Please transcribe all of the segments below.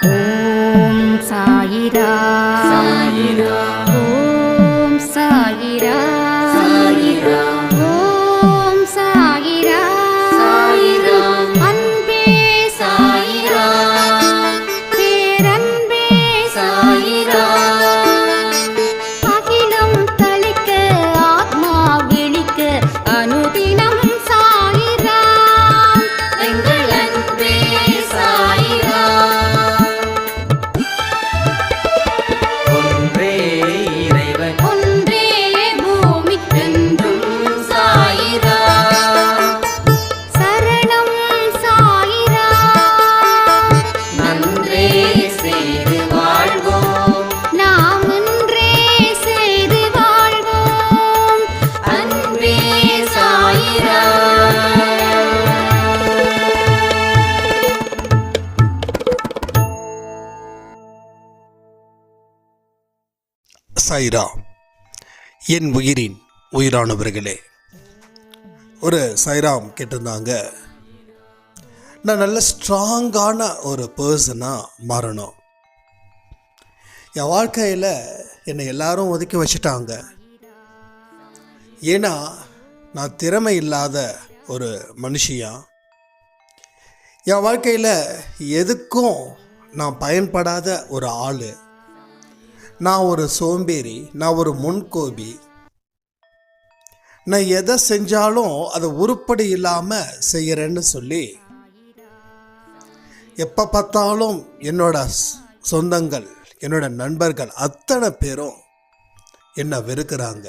ஓம் சாயிரா சாயிரா ஓம் சாயிரா சாயிரா ஓம் சாயிரா சாயிரா அன்பே சாயிரா பேரன்பே சாயிரா அகிலம் தளிக்க ஆத்மா விழிக்க அனுதினம் சாயிரா எங்கள் அன்பே சாயிரா ஒன்றே இறைவன் ஒன்றே பூமிக்கென்றும் சாயிரா சரணம் சாயிரா நன்றே செய்து வாழ்வோம் நாம் ஒன்றே செய்து வாழ்வோம் அன்பே சாயிரா. சாயிரா, என் உயிரின் உயிரானவர்களே. ஒரு சாய்ராம் கேட்டிருந்தாங்க, நான் நல்ல ஸ்ட்ராங்கான ஒரு பர்சனாக மாறணும். என் வாழ்க்கையில் என்னை எல்லாரும் ஒதுக்கி வச்சுட்டாங்க. ஏன்னா நான் திறமை இல்லாத ஒரு மனுஷியா. என் வாழ்க்கையில் எதுக்கும் நான் பயன்படாத ஒரு ஆள். நான் ஒரு சோம்பேறி, நான் ஒரு முன்கோபி. நான் எதை செஞ்சாலும் அதை உருப்படி இல்லாமல் செய்கிறேன்னு சொல்லி எப்போ பார்த்தாலும் என்னோட சொந்தங்கள், என்னோட நண்பர்கள் அத்தனை பேரும் என்னை வெறுக்கிறாங்க.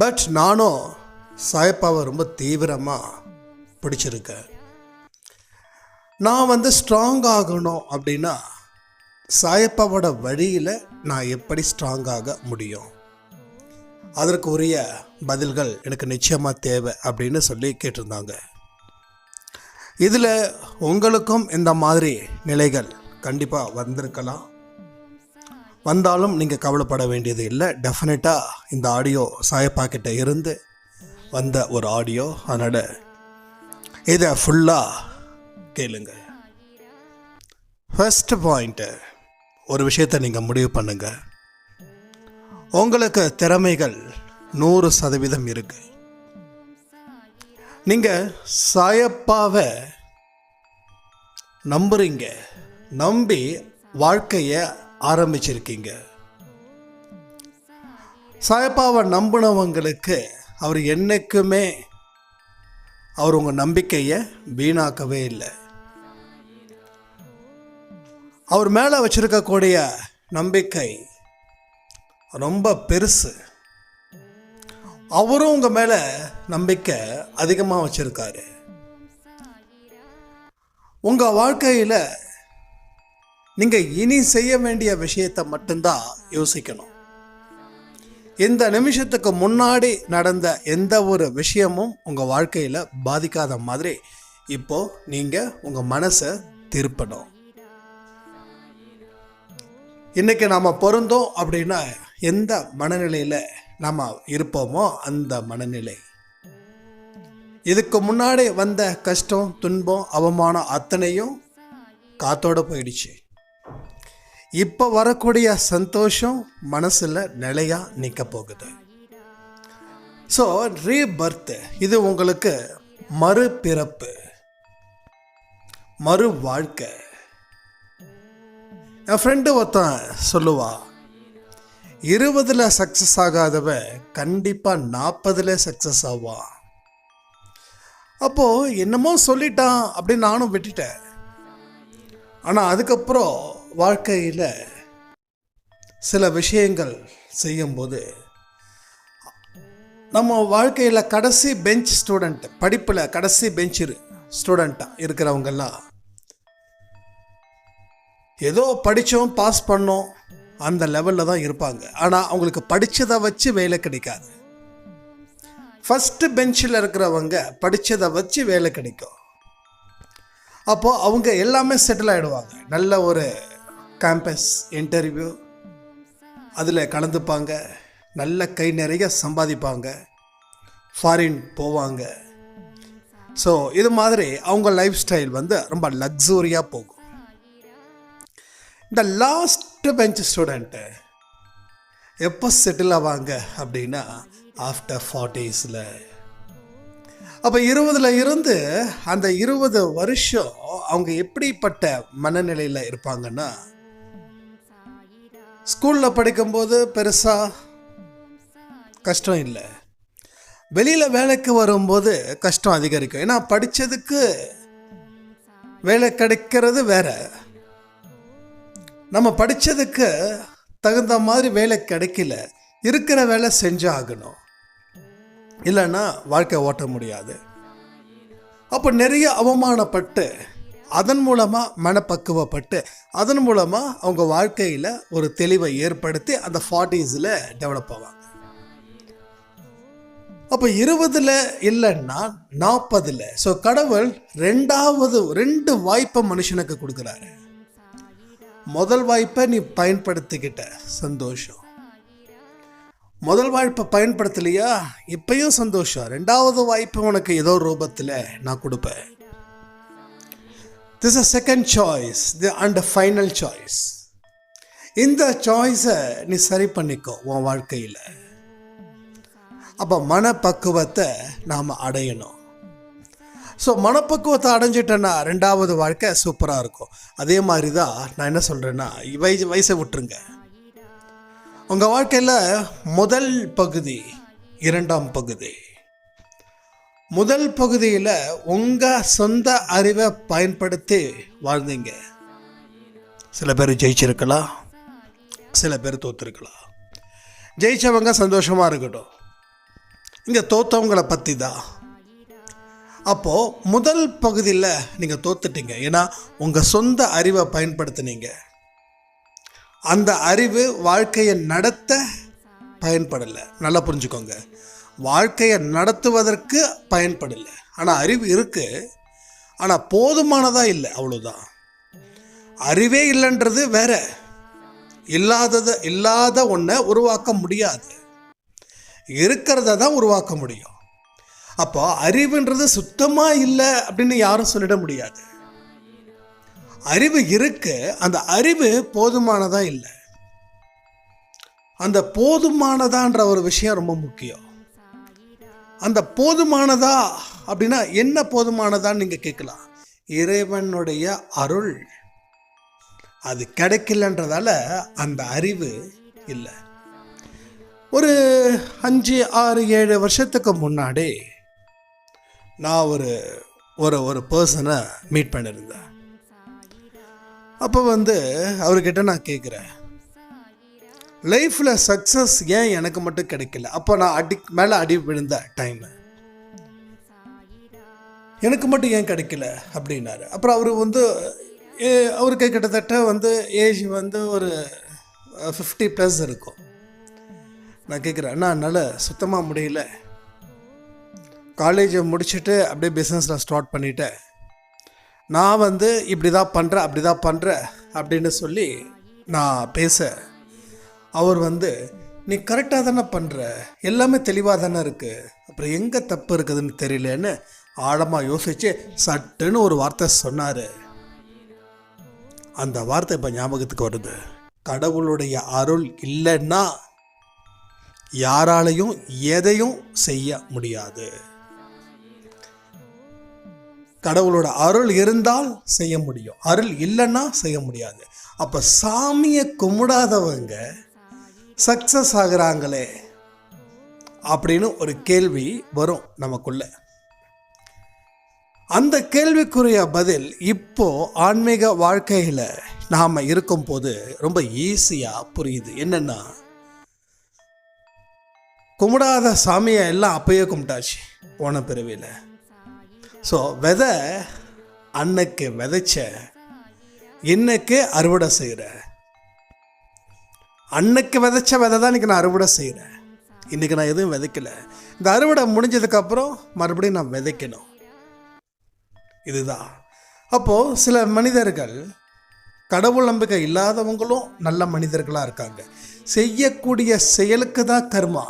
பட் நானும் சாயப்பாவை ரொம்ப தீவிரமாக பிடிச்சிருக்கேன். நான் ஸ்ட்ராங் ஆகணும் அப்படின்னா சாயப்பாவோட வழியில் நான் எப்படி ஸ்ட்ராங்காக முடியும், அதற்கு உரிய பதில்கள் எனக்கு நிச்சயமாக தேவை அப்படின்னு சொல்லி கேட்டிருந்தாங்க. இதில் உங்களுக்கும் இந்த மாதிரி நிலைகள் கண்டிப்பாக வந்திருக்கலாம். வந்தாலும் நீங்கள் கவலைப்பட வேண்டியது இல்லை. டெஃபினட்டாக இந்த ஆடியோ சாயப்பா கிட்ட இருந்து வந்த ஒரு ஆடியோ. அதனால் இதை ஃபுல்லாக கேளுங்க. ஃபர்ஸ்ட் பாயிண்ட்டு, ஒரு விஷயத்தை நீங்கள் முடிவு பண்ணுங்க. உங்களுக்கு திறமைகள் 100% இருக்கு. நீங்கள் சாயப்பாவை நம்புறீங்க, நம்பி வாழ்க்கையை ஆரம்பிச்சிருக்கீங்க. சாயப்பாவை நம்பினவங்களுக்கு அவர் என்னைக்குமே அவர் உங்கள் நம்பிக்கையை வீணாக்கவே இல்லை. அவர் மேலே வச்சிருக்கக்கூடிய நம்பிக்கை ரொம்ப பெருசு. அவரும் உங்கள் மேலே நம்பிக்கை அதிகமாக வச்சிருக்காரு. உங்கள் வாழ்க்கையில் நீங்கள் இனி செய்ய வேண்டிய விஷயத்தை மட்டும்தான் யோசிக்கணும். இந்த நிமிஷத்துக்கு முன்னாடி நடந்த எந்த ஒரு விஷயமும் உங்கள் வாழ்க்கையில் பாதிக்காத மாதிரி இப்போது நீங்கள் உங்கள் மனசை திருப்பணும். இன்றைக்கி நாம் பொருந்தோம் அப்படின்னா எந்த மனநிலையில் நாம் இருப்போமோ அந்த மனநிலை. இதுக்கு முன்னாடி வந்த கஷ்டம், துன்பம், அவமானம் அத்தனையும் காத்தோடு போயிடுச்சு. இப்போ வரக்கூடிய சந்தோஷம் மனசில் நிலையாக நிற்க போகுது. ஸோ ரீபர்த், இது உங்களுக்கு மறுபிறப்பு, மறு வாழ்க்கை. என் ஃப்ரெண்டு ஒருத்தன் சொல்லுவா, 20 சக்ஸஸ் ஆகாதவ கண்டிப்பாக 40 சக்ஸஸ் ஆவான். அப்போது என்னமோ சொல்லிட்டான் அப்படின்னு நானும் விட்டுட்டேன். ஆனால் அதுக்கப்புறம் வாழ்க்கையில் சில விஷயங்கள் செய்யும்போது நம்ம வாழ்க்கையில் கடைசி பெஞ்ச் ஸ்டூடெண்ட், படிப்பில் கடைசி பெஞ்ச் ஸ்டூடெண்ட்டாக இருக்கிறவங்கெல்லாம் ஏதோ படித்தோம், பாஸ் பண்ணோம், அந்த லெவலில் தான் இருப்பாங்க. ஆனால் அவங்களுக்கு படித்ததை வச்சு வேலை கிடைக்காது. ஃபஸ்ட்டு பெஞ்சில் இருக்கிறவங்க படித்ததை வச்சு வேலை கிடைக்கும். அப்போது அவங்க எல்லாமே செட்டில் ஆகிடுவாங்க. நல்ல ஒரு கேம்பஸ் இன்டர்வியூ அதில் கலந்துப்பாங்க, நல்ல கை நிறைய சம்பாதிப்பாங்க, ஃபாரின் போவாங்க. ஸோ இது மாதிரி அவங்க லைஃப் ஸ்டைல் ரொம்ப லக்ஸூரியாக போகும். இந்த லாஸ்ட் பெஞ்ச் ஸ்டூடெண்ட்டு எப்போ செட்டில் ஆவாங்க அப்படின்னா ஆஃப்டர் 40s. அப்போ 20 இருந்து அந்த 20 வருஷம் அவங்க எப்படிப்பட்ட மனநிலையில் இருப்பாங்கன்னா, ஸ்கூலில் படிக்கும்போது பெருசாக கஷ்டம் இல்லை, வெளியில் வேலைக்கு வரும்போது கஷ்டம் அதிகரிக்கும். ஏன்னா படித்ததுக்கு வேலை கிடைக்கிறது வேற, நம்ம படித்ததுக்கு தகுந்த மாதிரி வேலை கிடைக்கல, இருக்கிற வேலை செஞ்சு ஆகணும், இல்லைன்னா வாழ்க்கை ஓட்ட முடியாது. அப்போ நிறைய அவமானப்பட்டு அதன் மூலமாக மனப்பக்குவப்பட்டு அதன் மூலமாக அவங்க வாழ்க்கையில் ஒரு தெளிவை ஏற்படுத்தி அந்த 40s டெவலப் ஆவாங்க. அப்போ 20 இல்லைன்னா 40. ஸோ கடவுள் 2 வாய்ப்பை மனுஷனுக்கு கொடுக்குறாரு. முதல் வாய்ப்பை நீ பயன்படுத்திக்கிட்ட, சந்தோஷம். முதல் வாய்ப்பை பயன்படுத்தலையா, இப்பயும் சந்தோஷம். 2வது வாய்ப்பு உனக்கு ஏதோ ரூபத்தில் நான் கொடுப்பேன். This is second choice and final choice. இந்த சாய்ஸை நீ சரி பண்ணிக்கோ உன் வாழ்க்கையில். அப்போ மனப்பக்குவத்தை நாம் அடையணும். ஸோ மனப்பக்குவத்தை அடைஞ்சிட்டேன்னா 2வது வாழ்க்கை சூப்பராக இருக்கும். அதே மாதிரி தான் நான் என்ன சொல்கிறேன்னா, வயசை விட்டுருங்க. உங்கள் வாழ்க்கையில் முதல் பகுதி, 2ஆம் பகுதி. முதல் பகுதியில் உங்கள் சொந்த அறிவை பயன்படுத்தி வாழ்ந்தீங்க. சில பேர் ஜெயிச்சிருக்கலாம், சில பேர் தோற்றுருக்கலாம். ஜெயித்தவங்க சந்தோஷமாக இருக்கட்டும், இங்கே தோற்றவங்களை பற்றி தான். அப்போது முதல் பகுதியில் நீங்கள் தோத்துட்டீங்க. ஏன்னா உங்கள் சொந்த அறிவை பயன்படுத்தினீங்க. அந்த அறிவு வாழ்க்கையை நடத்த பயன்படலை. நல்லா புரிஞ்சுக்கோங்க, வாழ்க்கையை நடத்துவதற்கு பயன்படலை. ஆனால் அறிவு இருக்குது, ஆனால் போதுமானதாக இல்லை, அவ்வளோதான். அறிவே இல்லைன்றது வேற. இல்லாத ஒன்றை உருவாக்க முடியாது, இருக்கிறத தான் உருவாக்க முடியும். அப்போ அறிவுன்றது சுத்தமாக இல்லை அப்படின்னு யாரும் சொல்லிட முடியாது. அறிவு இருக்கு, அந்த அறிவு போதுமானதா இல்லை. அந்த போதுமானதான்ற ஒரு விஷயம் ரொம்ப முக்கியம். அந்த போதுமானதா அப்படின்னா என்ன போதுமானதான்னு நீங்கள் கேட்கலாம். இறைவனுடைய அருள் அது கிடைக்கலன்றதால அந்த அறிவு இல்லை. ஒரு 5, 6, 7 வருஷத்துக்கு முன்னாடி நான் ஒரு பர்சனை மீட் பண்ணியிருந்தேன். அப்போ அவர்கிட்ட நான் கேட்குறேன், லைஃப்பில் சக்ஸஸ் ஏன் எனக்கு மட்டும் கிடைக்கல? அப்போ நான் மேலே அடி விழுந்த டைமு, எனக்கு மட்டும் ஏன் கிடைக்கல அப்படின்னாரு. அப்புறம் அவருக்கு கிட்டத்தட்ட ஏஜ் ஒரு 50+ இருக்கும். நான் கேட்குறேன், அண்ணா என்னால் சுத்தமாக முடியல, காலேஜை முடிச்சுட்டு அப்படியே பிஸ்னஸில் ஸ்டார்ட் பண்ணிட்டேன், நான் இப்படி தான் பண்ணுறேன் அப்படி தான் பண்ணுறேன் அப்படின்னு சொல்லி நான் பேச, அவர் நீ கரெக்டாக தானே பண்ணுற, எல்லாமே தெளிவாக தானே இருக்குது, அப்புறம் எங்கே தப்பு இருக்குதுன்னு தெரியலன்னு ஆழமாக யோசித்து சட்டுன்னு ஒரு வார்த்தை சொன்னார். அந்த வார்த்தை இப்போ ஞாபகத்துக்கு வருது. கடவுளுடைய அருள் இல்லைன்னா யாராலையும் எதையும் செய்ய முடியாது. கடவுளோட அருள் இருந்தால் செய்ய முடியும், அருள் இல்லைன்னா செய்ய முடியாது. அப்போ சாமியை கும்பிடாதவங்க சக்ஸஸ் ஆகுறாங்களே அப்படின்னு ஒரு கேள்வி வரும் நமக்குள்ள. அந்த கேள்விக்குரிய பதில் இப்போ ஆன்மீக வாழ்க்கையில் நாம் இருக்கும்போது ரொம்ப ஈஸியாக புரியுது. என்னென்னா, கும்பிடாத சாமியை எல்லாம் அப்பயே கும்பிட்டாச்சு போன பிறவியில். ஸோ விதை அன்னைக்கு விதைச்ச இன்னைக்கு அறுவடை செய்கிற, அன்னைக்கு விதைச்ச விதை தான் இன்றைக்கி நான் அறுவடை செய்கிறேன். இன்றைக்கி நான் எதுவும் விதைக்கலை, இந்த அறுவடை முடிஞ்சதுக்கப்புறம் மறுபடியும் நான் விதைக்கணும். இதுதான். அப்போது சில மனிதர்கள், கடவுள் நம்பிக்கை இல்லாதவங்களும் நல்ல மனிதர்களாக இருக்காங்க. செய்யக்கூடிய செயலுக்கு தான் கர்மா.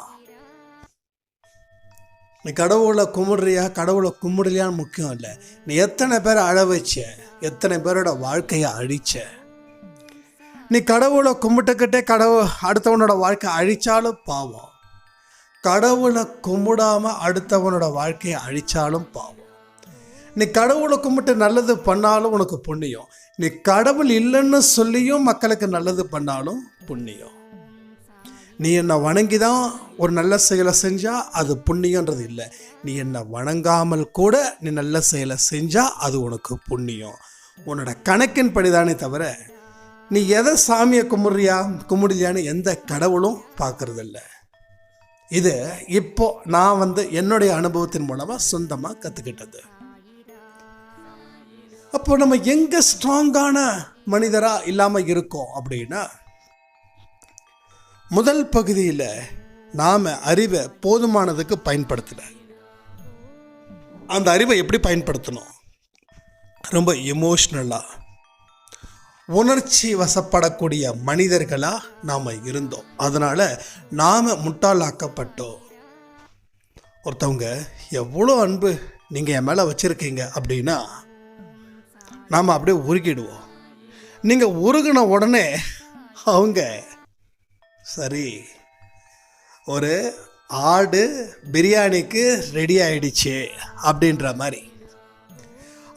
நீ கடவுளை கும்பிடுறியா கடவுளை கும்பிடலையான்னு முக்கியம் இல்லை. நீ எத்தனை பேரை அழ வச்ச, எத்தனை பேரோட வாழ்க்கையை அழிச்ச, நீ கடவுளை கும்பிட்டுக்கிட்டே அடுத்தவனோட வாழ்க்கை அழிச்சாலும் பாவம். கடவுளை கும்பிடாமல் அடுத்தவனோட வாழ்க்கையை அழிச்சாலும் பாவம். நீ கடவுளை கும்பிட்டு நல்லது பண்ணாலும் உனக்கு புண்ணியம். நீ கடவுள் இல்லைன்னு சொல்லியும் மக்களுக்கு நல்லது பண்ணாலும் புண்ணியம். நீ என்னை வணங்கி தான் ஒரு நல்ல செயலை செஞ்சால் அது புண்ணியன்றது இல்லை. நீ என்னை வணங்காமல் கூட நீ நல்ல செயலை செஞ்சால் அது உனக்கு புண்ணியம். உன்னோட கணக்கின் படிதானே தவிர நீ எதை சாமியை கும்பிடுறியான்னு எந்த கடவுளும் பார்க்கறதில்ல. இது இப்போ நான் என்னுடைய அனுபவத்தின் மூலமாக சொந்தமாக கற்றுக்கிட்டது. அப்போ நம்ம எங்கே ஸ்ட்ராங்கான மனிதராக இல்லாமல் இருக்கோம் அப்படின்னா, முதல் பகுதியில் நாம் அறிவை போதுமானதுக்கு பயன்படுத்தலை. அந்த அறிவை எப்படி பயன்படுத்தணும்? ரொம்ப எமோஷ்னலாக உணர்ச்சி வசப்படக்கூடிய மனிதர்களாக நாம் இருந்தோம். அதனால் நாம் முட்டாளாக்கப்பட்டோம். ஒருத்தவங்க எவ்வளோ அன்பு நீங்கள் என் மேலே வச்சுருக்கீங்க அப்படின்னா நாம் அப்படியே உருகிடுவோம். நீங்கள் உருகின உடனே அவங்க சரி ஒரு ஆடு பிரியாணிக்கு ரெடி ஆயிடுச்சு அப்படின்ற மாதிரி.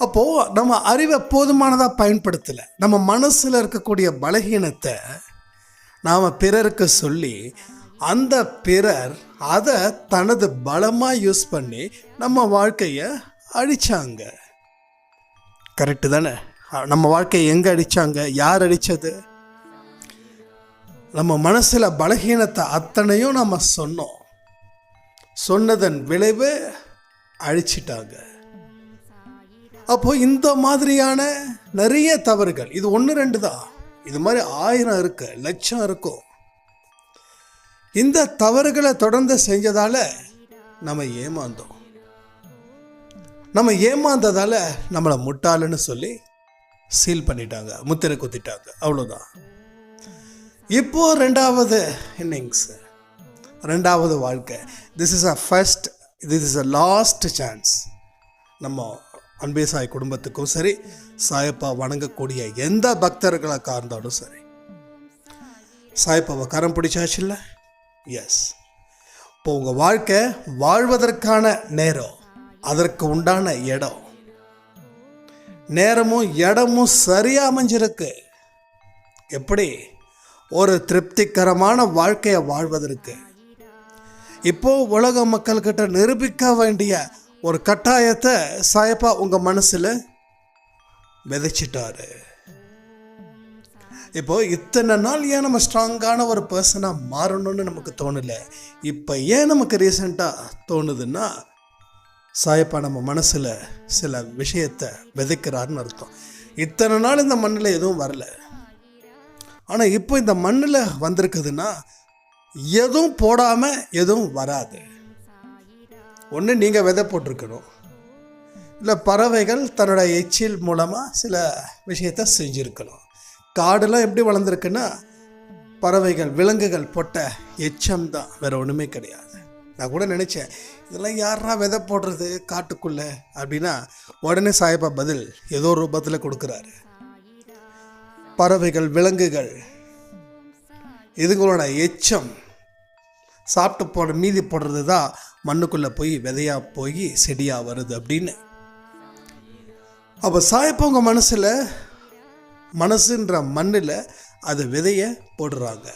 அப்போது நம்ம அறிவை போதுமானதாக பயன்படுத்தலை. நம்ம மனசில் இருக்கக்கூடிய பலகீனத்தை நாம் பிறருக்கு சொல்லி அந்த பிறர் அதை தனது பலமாக யூஸ் பண்ணி நம்ம வாழ்க்கையை அழிச்சாங்க. கரெக்டு தானே? நம்ம வாழ்க்கையை எங்கே அடித்தாங்க? யார் அடித்தது? நம்ம மனசில் பலகீனத்தை அத்தனையும் நம்ம சொன்னதன் விளைவு அழிச்சிட்டாங்க. அப்போது இந்த மாதிரியான நிறைய தவறுகள், இது 1-2 தான், இது மாதிரி 1000 இருக்கு, லட்சம் இருக்கும். இந்த தவறுகளை தொடர்ந்து செஞ்சதால் நம்ம ஏமாந்தோம். நம்ம ஏமாந்ததால் நம்மளை முட்டாளுன்னு சொல்லி சீல் பண்ணிட்டாங்க, முத்திரை குத்திட்டாங்க. அவ்வளோதான். இப்போ 2வது இன்னிங்ஸ், 2வது வாழ்க்கை. This is a last chance. நம்ம அன்பே சாய் குடும்பத்துக்கும் சரி, சாயப்பா வணங்கக்கூடிய எந்த பக்தர்களாக இருந்தாலும் சரி, சாயப்பாவை கரம் பிடிச்சாச்சு இல்லை? எஸ். இப்போ உங்கள் வாழ்க்கை வாழ்வதற்கான நேரம், அதற்கு உண்டான இடம், நேரமும் இடமும் சரியாக அமைஞ்சிருக்கு. எப்படி ஒரு திருப்திகரமான வாழ்க்கையை வாழ்வதற்கு இப்போ உலக மக்கள்கிட்ட நிரூபிக்க வேண்டிய ஒரு கட்டாயத்தை சாயப்பா உங்கள் மனசில் விதைச்சிட்டாரு. இப்போ இத்தனை நாள் ஏன் நம்ம ஸ்ட்ராங்கான ஒரு பர்சனாக மாறணும்னு நமக்கு தோணலை. இப்போ ஏன் நமக்கு ரீசெண்டாக தோணுதுன்னா, சாயப்பா நம்ம மனசில் சில விஷயத்தை விதைக்கிறாருன்னு அர்த்தம். இத்தனை நாள் இந்த மண்ணில் எதுவும் வரல, ஆனால் இப்போ இந்த மண்ணில் வந்திருக்குதுன்னா எதுவும் போடாமல் எதுவும் வராது. ஒன்று நீங்கள் விதை போட்டிருக்கணும், இல்லை பறவைகள் தன்னோட எச்சில் மூலமாக சில விஷயத்தை செஞ்சுருக்கணும். காடுலாம் எப்படி வளர்ந்துருக்குன்னா பறவைகள் விலங்குகள் போட்ட எச்சம் தான், வேறு ஒன்றுமே கிடையாது. நான் கூட நினச்சேன் இதெல்லாம் யாரா விதை போடுறது காட்டுக்குள்ளே அப்படின்னா, உடனே சாயப்பா பதில் ஏதோ ஒரு ரூபத்தில் கொடுக்குறாரு. பறவைகள் விலங்குகள் இதுங்களோட எச்சம் சாப்பிட்டு மீதி போடுறது தான் மண்ணுக்குள்ளே போய் விதையாக போய் செடியாக வருது அப்படின்னு. அப்போ சாயப்பா உங்கள் மனசுன்ற மண்ணில் அது விதையை போடுறாங்க.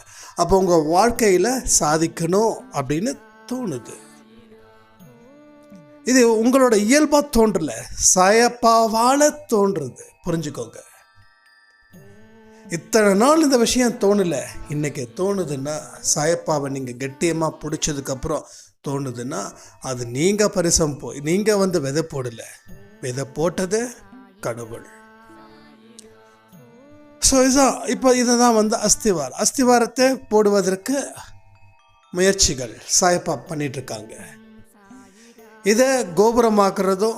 அப்போ உங்கள் வாழ்க்கையில் சாதிக்கணும் அப்படின்னு தோணுது. இது உங்களோட இயல்பாக தோன்றல, சாயப்பாவால் தோன்றுறது. புரிஞ்சுக்கோங்க. இத்தனை நாள் இந்த விஷயம் தோணலை, இன்னைக்கு தோணுதுன்னா சாயப்பாவை நீங்கள் கெட்டியமாக பிடிச்சதுக்கப்புறம் தோணுதுன்னா அது நீங்கள் நீங்கள் விதை போடலை, விதை போட்டது கடவுள். ஸோ இப்போ இதுதான் அஸ்திவாரத்தை போடுவதற்கு முயற்சிகள் சாயப்பா பண்ணிகிட்ருக்காங்க. இதை கோபுரமாக்குறதோ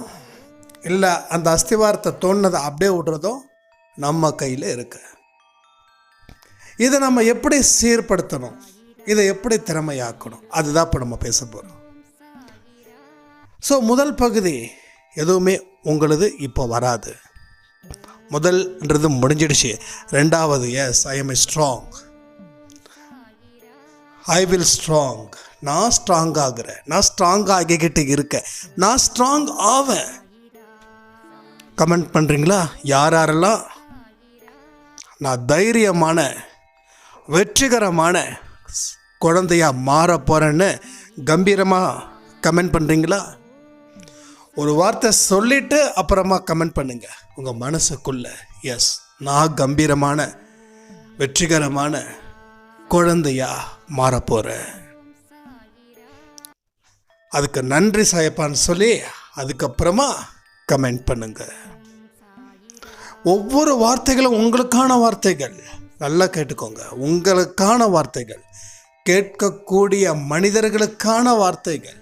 இல்லை அந்த அஸ்திவாரத்தை தோணுனதை அப்படியே விடுறதோ நம்ம கையில் இருக்கு. இதை நம்ம எப்படி சீர்படுத்தணும், இதை எப்படி திறமையாக்கணும், அதுதான் இப்போ நம்ம பேச போகிறோம். ஸோ முதல் பகுதி எதுவுமே உங்களது இப்போ வராது. முதல்ன்றது முடிஞ்சிடுச்சு. ரெண்டாவது, yes I am strong, I will strong. நான் ஸ்ட்ராங் ஆகிறேன், நான் ஸ்ட்ராங் ஆகிக்கிட்டு இருக்கேன், நான் ஸ்ட்ராங் ஆவேன். கமெண்ட் பண்ணுறீங்களா? யாரெல்லாம் நான் தைரியமான வெற்றிகரமான குழந்தையா மாற போகிறேன்னு கம்பீரமாக கமெண்ட் பண்ணுறீங்களா? ஒரு வார்த்தை சொல்லிவிட்டு அப்புறமா கமெண்ட் பண்ணுங்க உங்கள் மனசுக்குள்ள. எஸ், நான் கம்பீரமான வெற்றிகரமான குழந்தையா மாற போகிறேன். அதுக்கு நன்றி சாயப்பான்னு சொல்லி அதுக்கப்புறமா கமெண்ட் பண்ணுங்க. ஒவ்வொரு வார்த்தைகளும் உங்களுக்கான வார்த்தைகள். நல்லா கேட்டுக்கோங்க, உங்களுக்கான வார்த்தைகள், கேட்கக்கூடிய மனிதர்களுக்கான வார்த்தைகள்.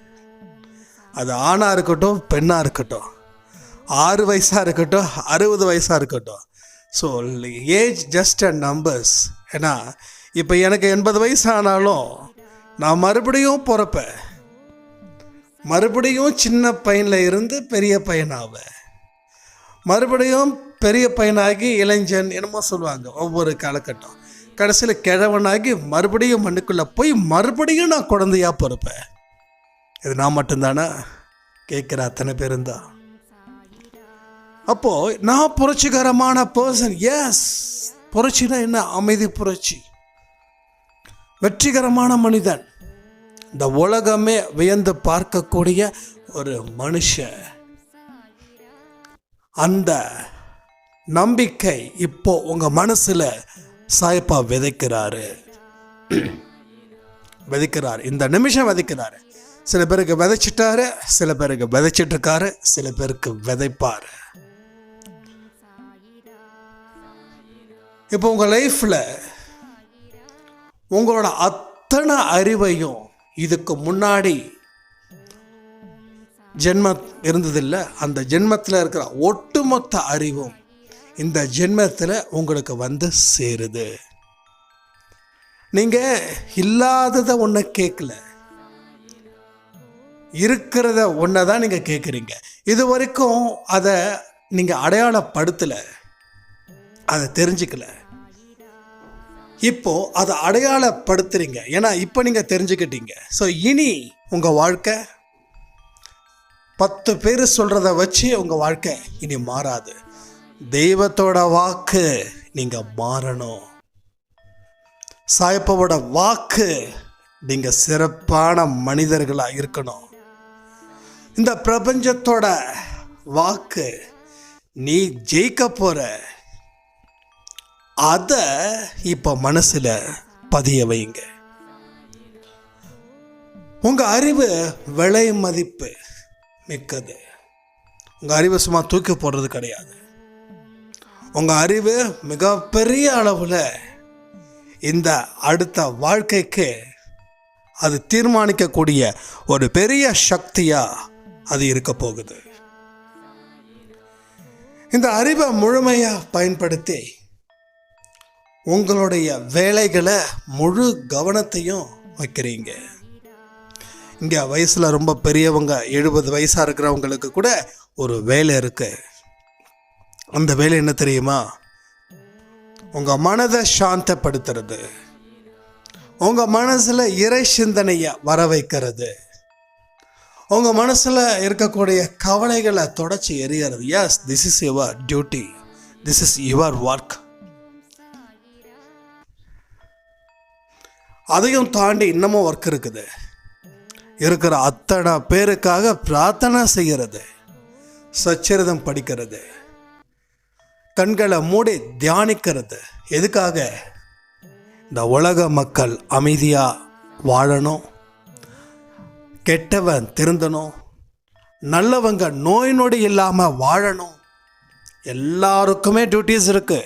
அது ஆணாக இருக்கட்டும், பெண்ணாக இருக்கட்டும், 6 வயசாக இருக்கட்டும், 60 வயசாக இருக்கட்டும். So age just a numbers. ஏன்னா இப்போ எனக்கு 80 வயசு ஆனாலும் நான் மறுபடியும் பிறப்பேன், மறுபடியும் சின்ன பையனில் இருந்து பெரிய பையனாவேன், மறுபடியும் பெரிய பையனாகி இளைஞன் என்னமோ சொல்லுவாங்க ஒவ்வொரு காலகட்டம். கடைசியில் கிழவனாகி மறுபடியும் மண்ணுக்குள்ளே போய் மறுபடியும் நான் குழந்தையாக பிறப்பேன். இது நான் மட்டும்தானா? கேட்குற அத்தனை பேரும் தான். அப்போது நான் புரட்சிகரமான பர்சன். எஸ், புரட்சினா என்ன? அமைதி புரட்சி, வெற்றிகரமான மனிதன், இந்த உலகமே வியந்து பார்க்கக்கூடிய ஒரு மனுஷன். அந்த நம்பிக்கை இப்போ உங்கள் மனசில் சாயப்பா விதைக்கிறாரு. இந்த நிமிஷம் விதைக்கிறாரு. சில பேருக்கு விதைச்சிட்டாரு, சில பேருக்கு விதைச்சிட்டு இருக்காரு, சில பேருக்கு விதைப்பாரு. இப்போ உங்கள் லைஃப்பில் உங்களோட அத்தனை அறிவையும் இதுக்கு முன்னாடி ஜென்மம் இருந்ததில்லை, அந்த ஜென்மத்தில் இருக்கிற ஒட்டுமொத்த அறிவும் இந்த ஜென்மத்தில் உங்களுக்கு வந்து சேருது. நீங்கள் இல்லாததை ஒன்றை கேட்கல, இருக்கிறத ஒன்றை தான் நீங்கள் கேட்குறீங்க. இது வரைக்கும் அதை நீங்கள் அடையாளப்படுத்தலை, அதை தெரிஞ்சுக்கல. இப்போ அதை அடையாளப்படுத்துறீங்க, ஏன்னா இப்போ நீங்கள் தெரிஞ்சுக்கிட்டீங்க. ஸோ இனி உங்கள் வாழ்க்கை 10 பேர் சொல்கிறத வச்சு உங்கள் வாழ்க்கை இனி மாறாது. தெய்வத்தோட வாக்கு நீங்கள் மாறணும். சாயப்பாவோட வாக்கு, நீங்கள் சிறப்பான மனிதர்களாக இருக்கணும். இந்த பிரபஞ்சத்தோட வாக்கு, நீ ஜெயிக்க போகிற, அதை இப்போ மனசில் பதிய வைங்க. உங்கள் அறிவு விலை மதிப்பு மிக்கது. உங்கள் அறிவை சும்மா தூக்கி போடுறது கிடையாது. உங்கள் அறிவு மிகப்பெரிய அளவில் இந்த அடுத்த வாழ்க்கைக்கு அது தீர்மானிக்கக்கூடிய ஒரு பெரிய சக்தியாக அது இருக்க போகுது. இந்த அறிவை முழுமையாக பயன்படுத்தி உங்களுடைய வேலைகளை முழு கவனத்தையும் வைக்கிறீங்க. இங்கே வயசில் ரொம்ப பெரியவங்க 70 வயசாக இருக்கிறவங்களுக்கு கூட ஒரு வேலை இருக்கு. அந்த வேலை என்ன தெரியுமா? உங்கள் மனதை சாந்தப்படுத்துறது, உங்கள் மனசில் இறை சிந்தனையை வர வைக்கிறது, உங்கள் மனசில் இருக்கக்கூடிய கவலைகளை தொடச்சி எறிகிறது. Yes, this is your duty, this is your work. அதையும் தாண்டி இன்னமும் ஒர்க் இருக்குது. இருக்கிற அத்தனை பேருக்காக பிரார்த்தனை செய்கிறது, சச்சரிதம் படிக்கிறது, கண்களை மூடி தியானிக்கிறது. எதுக்காக? இந்த உலக மக்கள் அமைதியாக வாழணும், கெட்டவன் திருந்தணும், நல்லவங்க நோய் நொடி இல்லாமல் வாழணும். எல்லாருக்குமே டியூட்டிஸ் இருக்கு.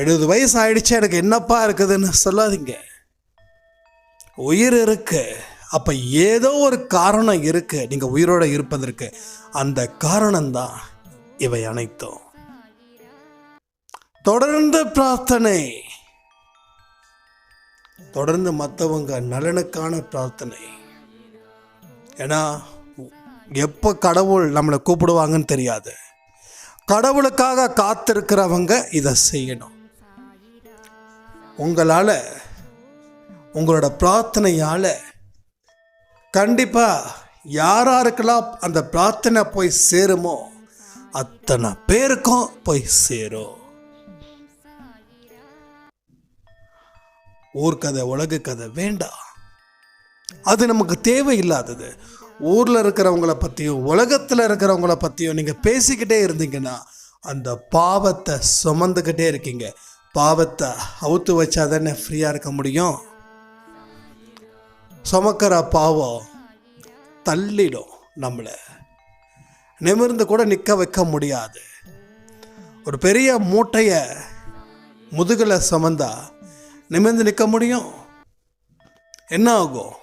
70 வயசு ஆயிடுச்சு, எனக்கு என்னப்பா இருக்குதுன்னு சொல்லாதீங்க. உயிர் இருக்கு. அப்போ ஏதோ ஒரு காரணம் இருக்கு நீங்கள் உயிரோடு இருப்பதற்கு. அந்த காரணம்தான் இவை அனைத்தும். தொடர்ந்து பிரார்த்தனை, தொடர்ந்து மற்றவங்க நலனுக்கான பிரார்த்தனை. ஏன்னா எப்போ கடவுள் நம்மளை கூப்பிடுவாங்கன்னு தெரியாது. கடவுளுக்காக காத்திருக்கிறவங்க இதை செய்யணும். உங்களால், உங்களோட பிரார்த்தனையால் கண்டிப்பாக யாராருக்கெல்லாம் அந்த பிரார்த்தனை போய் சேருமோ அத்தனை பேருக்கும் போய் சேரும். ஊர்க்கதை உலக கதை வேண்டாம், அது நமக்கு தேவையில்லாதது. ஊரில் இருக்கிறவங்கள பற்றியும் உலகத்தில் இருக்கிறவங்கள பற்றியும் நீங்கள் பேசிக்கிட்டே இருந்தீங்கன்னா அந்த பாவத்தை சுமந்துக்கிட்டே இருக்கீங்க. பாவத்தை அவுத்து வச்சா தானே ஃப்ரீயாக இருக்க முடியும். சுமக்கிற பாவம் தள்ளிடும், நம்மளை நிமிர்ந்து கூட நிற்க வைக்க முடியாது. ஒரு பெரிய மூட்டையை முதுகில் சுமந்தா நிமிர்ந்து நிற்க முடியும்? என்ன ஆகும்?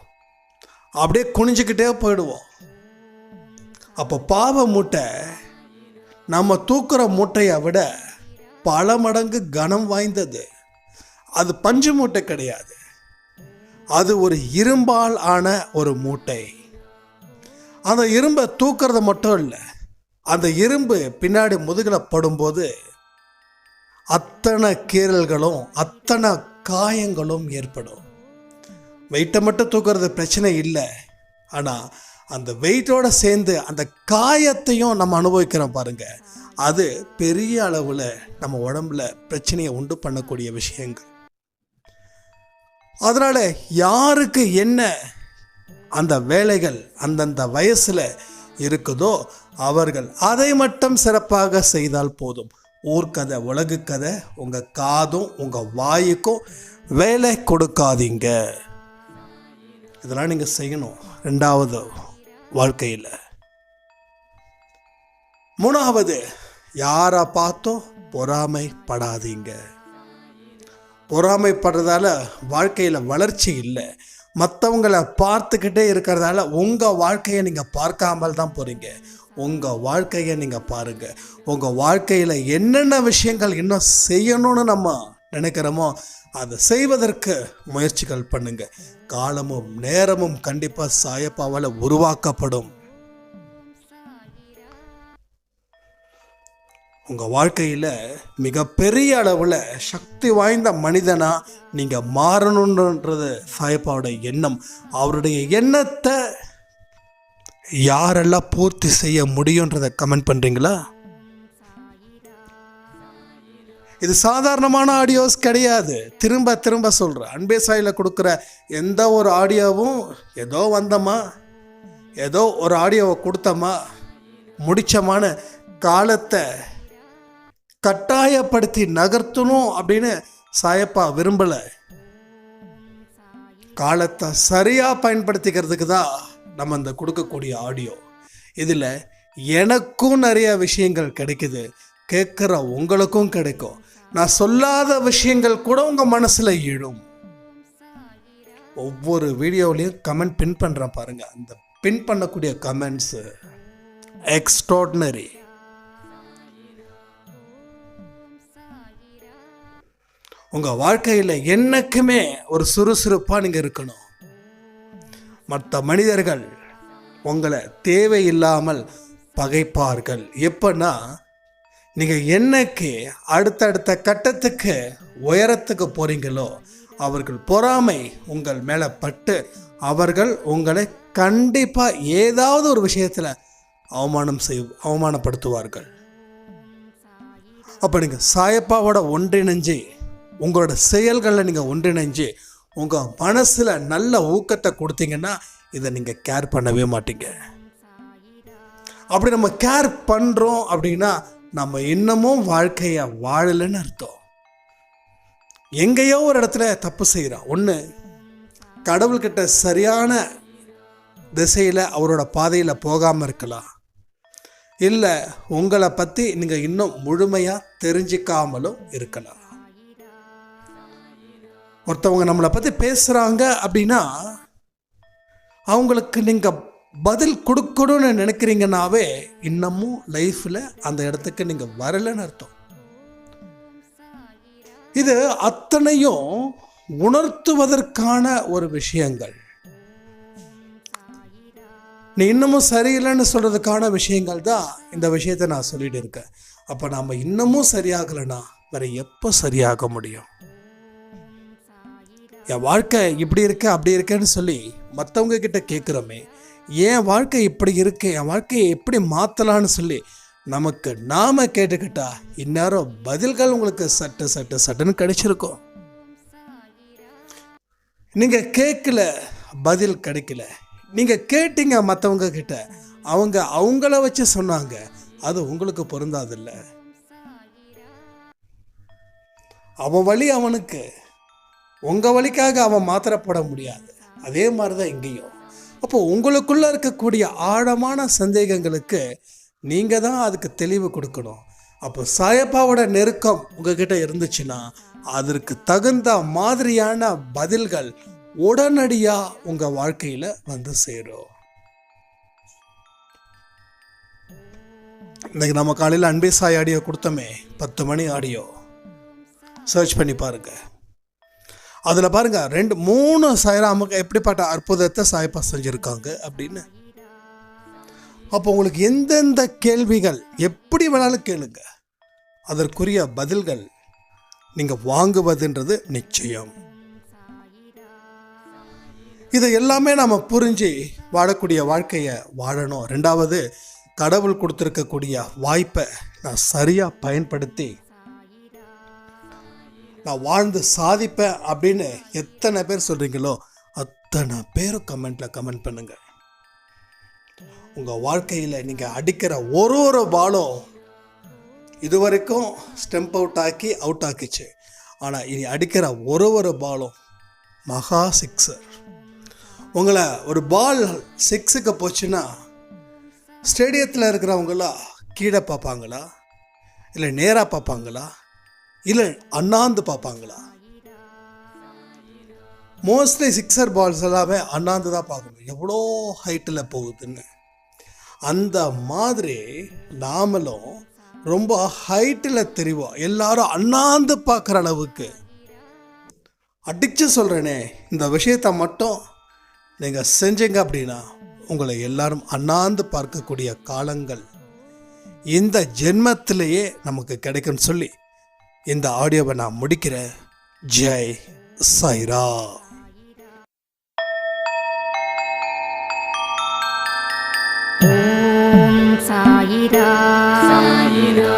அப்படியே குனிஞ்சிக்கிட்டே போயிடுவோம். அப்போ பாவ மூட்டை நம்ம தூக்குற மூட்டையை விட பல மடங்கு கனம் வாய்ந்தது. அது பஞ்சு மூட்டை கிடையாது, அது ஒரு இரும்பால் ஆன ஒரு மூட்டை. அந்த இரும்பை தூக்குறது மட்டும் இல்லை, அந்த இரும்பு பின்னாடி முதுகில் படும்போது அத்தனை கீறல்களும் அத்தனை காயங்களும் ஏற்படும். வெயிட்டை மட்டும் தூக்குறது பிரச்சனை இல்லை, ஆனால் அந்த வெயிட்டோடு சேர்ந்து அந்த காயத்தையும் நம்ம அனுபவிக்கிறோம் பாருங்க, அது பெரிய அளவில் நம்ம உடம்புல பிரச்சனையை உண்டு பண்ணக்கூடிய விஷயங்கள். அதனால் யாருக்கு என்ன அந்த வேலைகள் அந்தந்த வயசில் இருக்குதோ அவர்கள் அதை மட்டும் சிறப்பாக செய்தால் போதும். ஊர்க்கதை உலகு கதை உங்கள் காதும் உங்கள் வாயுக்கும் வேலை கொடுக்காதீங்க. இதெல்லாம் நீங்கள் செய்யணும் 2வது வாழ்க்கையில். 3வது, யாரை பார்த்தோம் பொறாமைப்படாதீங்க. பொறாமைப்படுறதால வாழ்க்கையில் வளர்ச்சி இல்லை. மற்றவங்களை பார்த்துக்கிட்டே இருக்கிறதால உங்கள் வாழ்க்கையை நீங்கள் பார்க்காமல் தான் போகிறீங்க. உங்கள் வாழ்க்கையை நீங்கள் பாருங்கள். உங்கள் வாழ்க்கையில் என்னென்ன விஷயங்கள் இன்னும் செய்யணும்னு நம்ம நினைக்கிறோமோ அதை செய்வதற்கு முயற்சிகள் பண்ணுங்க. காலமும் நேரமும் கண்டிப்பாக சாயப்பாவால் உருவாக்கப்படும். உங்கள் வாழ்க்கையில் மிகப்பெரிய அளவில் சக்தி வாய்ந்த மனிதனாக நீங்கள் மாறணுன்றது சாயப்பாவோட எண்ணம். அவருடைய எண்ணத்தை யாரெல்லாம் பூர்த்தி செய்ய முடியுன்றதை கமெண்ட் பண்ணுறீங்களா? இது சாதாரணமான ஆடியோஸ் கிடையாது. திரும்ப திரும்ப சொல்கிறேன், அன்பே சாயில் கொடுக்குற எந்த ஒரு ஆடியோவும் ஏதோ வந்தோமா, ஏதோ ஒரு ஆடியோவை கொடுத்தோமா, முடிச்சமான காலத்தை கட்டாயப்படுத்தி நகர்த்தணும் அப்படின்னு சாயப்பா விரும்பலை. காலத்தை சரியாக பயன்படுத்திக்கிறதுக்கு தான் நம்ம இந்த கொடுக்கக்கூடிய ஆடியோ. இதில் எனக்கும் நிறைய விஷயங்கள் கிடைக்குது, கேட்குற உங்களுக்கும் கிடைக்கும். நான் சொல்லாத விஷயங்கள் கூட உங்கள் மனசில் எழும். ஒவ்வொரு வீடியோவிலையும் கமெண்ட் பின் பண்ணுறேன் பாருங்கள். அந்த பின் பண்ணக்கூடிய கமெண்ட்ஸு எக்ஸ்ட்ராடினரி. உங்கள் வாழ்க்கையில் என்னைக்குமே ஒரு சுறுசுறுப்பாக நீங்கள் இருக்கணும். மற்ற மனிதர்கள் உங்களை தேவையில்லாமல் பகைப்பார்கள். எப்பன்னா நீங்கள் என்னைக்கு அடுத்தடுத்த கட்டத்துக்கு உயரத்துக்கு போகிறீங்களோ அவர்கள் பொறாமை உங்கள் மேலே பட்டு அவர்கள் உங்களை கண்டிப்பாக ஏதாவது ஒரு விஷயத்தில் அவமானப்படுத்துவார்கள். அப்போ நீங்கள் சாயப்பாவோட ஒன்றிணைஞ்சு உங்களோட செயல்களில் நீங்கள் ஒன்றிணைஞ்சு உங்கள் மனசில் நல்ல ஊக்கத்தை கொடுத்தீங்கன்னா இதை நீங்கள் கேர் பண்ணவே மாட்டீங்க. அப்படி நம்ம கேர் பண்ணுறோம் அப்படின்னா நம்ம இன்னமும் வாழ்க்கையை வாழலைன்னு அர்த்தம். எங்கேயோ ஒரு இடத்துல தப்பு செய்கிறோம். ஒன்று, கடவுள்கிட்ட சரியான திசையில் அவரோட பாதையில் போகாமல் இருக்கலாம். இல்லை, உங்களை பற்றி நீங்கள் இன்னும் முழுமையாக தெரிஞ்சிக்காமலும் இருக்கலாம். ஒருத்தவங்க நம்மளை பற்றி பேசுகிறாங்க அப்படின்னா அவங்களுக்கு நீங்கள் பதில் கொடுக்கணும்னு நினைக்கிறீங்கன்னாவே இன்னமும் லைஃப்பில் அந்த இடத்துக்கு நீங்கள் வரலைன்னு அர்த்தம். இது அத்தனையும் உணர்த்துவதற்கான ஒரு விஷயங்கள். நீ இன்னமும் சரியில்லைன்னு சொல்கிறதுக்கான விஷயங்கள் தான் இந்த விஷயத்தை நான் சொல்லிட்டு இருக்கேன். அப்போ நாம் இன்னமும் சரியாகலைன்னா வேற எப்போ சரியாக முடியும்? என் வாழ்க்கை இப்படி இருக்கு அப்படி இருக்கேன்னு சொல்லி மற்றவங்க கிட்ட கேட்குறோமே, என் வாழ்க்கை இப்படி இருக்கு, என் வாழ்க்கையை எப்படி மாற்றலான்னு சொல்லி நமக்கு நாம கேட்டுக்கிட்டா இந்நேரம் பதில்கள் உங்களுக்கு சட்டுன்னு கிடைச்சிருக்கும். நீங்க கேட்கல, பதில் கிடைக்கல. நீங்க கேட்டீங்க மற்றவங்க கிட்ட, அவங்க அவங்கள வச்சு சொன்னாங்க, அது உங்களுக்கு பொருந்தாதில்ல. அவன் வழி அவனுக்கு, உங்க வழிக்காக அவன் மாத்திரப்பட முடியாது. அதே மாதிரிதான் இங்கேயும். அப்போ உங்களுக்குள்ள இருக்கக்கூடிய ஆழமான சந்தேகங்களுக்கு நீங்க தான் அதுக்கு தெளிவு கொடுக்கணும். அப்போ சாயப்பாவோட நெருக்கம் உங்ககிட்ட இருந்துச்சுன்னா அதற்கு தகுந்த மாதிரியான பதில்கள் உடனடியா உங்க வாழ்க்கையில வந்து சேரும். இன்னைக்கு நம்ம காலையில் அன்பே சாய் ஆடியோ கொடுத்தோமே, 10 மணி ஆடியோ, சர்ச் பண்ணி பாருங்க. அதில் பாருங்க 2-3 சாய்ராமுக்கு எப்படிப்பட்ட அற்புதத்தை சாய்ப்பா செஞ்சுருக்காங்க அப்படின்னு. அப்போ உங்களுக்கு எந்தெந்த கேள்விகள் எப்படி வேணாலும் கேளுங்க, அதற்குரிய பதில்கள் நீங்கள் வாங்குவதுன்றது நிச்சயம். இதை எல்லாமே நம்ம புரிஞ்சு வாழக்கூடிய வாழ்க்கையை வாழணும். 2வது, கடவுள் கொடுத்துருக்கக்கூடிய வாய்ப்பை நான் சரியாக பயன்படுத்தி நான் வாழ்ந்து சாதிப்பேன் அப்படின்னு எத்தனை பேர் சொல்கிறீங்களோ அத்தனை பேரும் கமெண்ட் பண்ணுங்க. உங்கள் வாழ்க்கையில் நீங்கள் அடிக்கிற ஒரு பாலும் இதுவரைக்கும் ஸ்டெம்ப் அவுட் ஆக்கிச்சு. ஆனால் இனி அடிக்கிற ஒரு பாலும் மகா சிக்ஸர். உங்களை ஒரு பால் 6க்கு போச்சுன்னா ஸ்டேடியத்தில் இருக்கிறவங்களா கீழே பார்ப்பாங்களா, இல்லை நேராக பார்ப்பாங்களா, இல்லை அண்ணாந்து பார்ப்பாங்களா? மோஸ்ட்லி 6 பால்ஸ் எல்லாமே அண்ணாந்து தான் பார்க்கணும், எவ்வளோ ஹைட்டில் போகுதுன்னு. அந்த மாதிரி நாமளும் ரொம்ப ஹைட்டில் தெரிவோம், எல்லாரும் அண்ணாந்து பார்க்குற அளவுக்கு. அடித்து சொல்கிறேனே, இந்த விஷயத்தை மட்டும் நீங்கள் செஞ்சீங்க அப்படின்னா உங்களை எல்லாரும் அண்ணாந்து பார்க்கக்கூடிய காலங்கள் இந்த ஜென்மத்திலேயே நமக்கு கிடைக்கும்னு சொல்லி இந்த ஆடியோவை நான் முடிக்கிறேன். ஜெய் சாய்ரா. ஓம் சாயிரா. சாயிரா.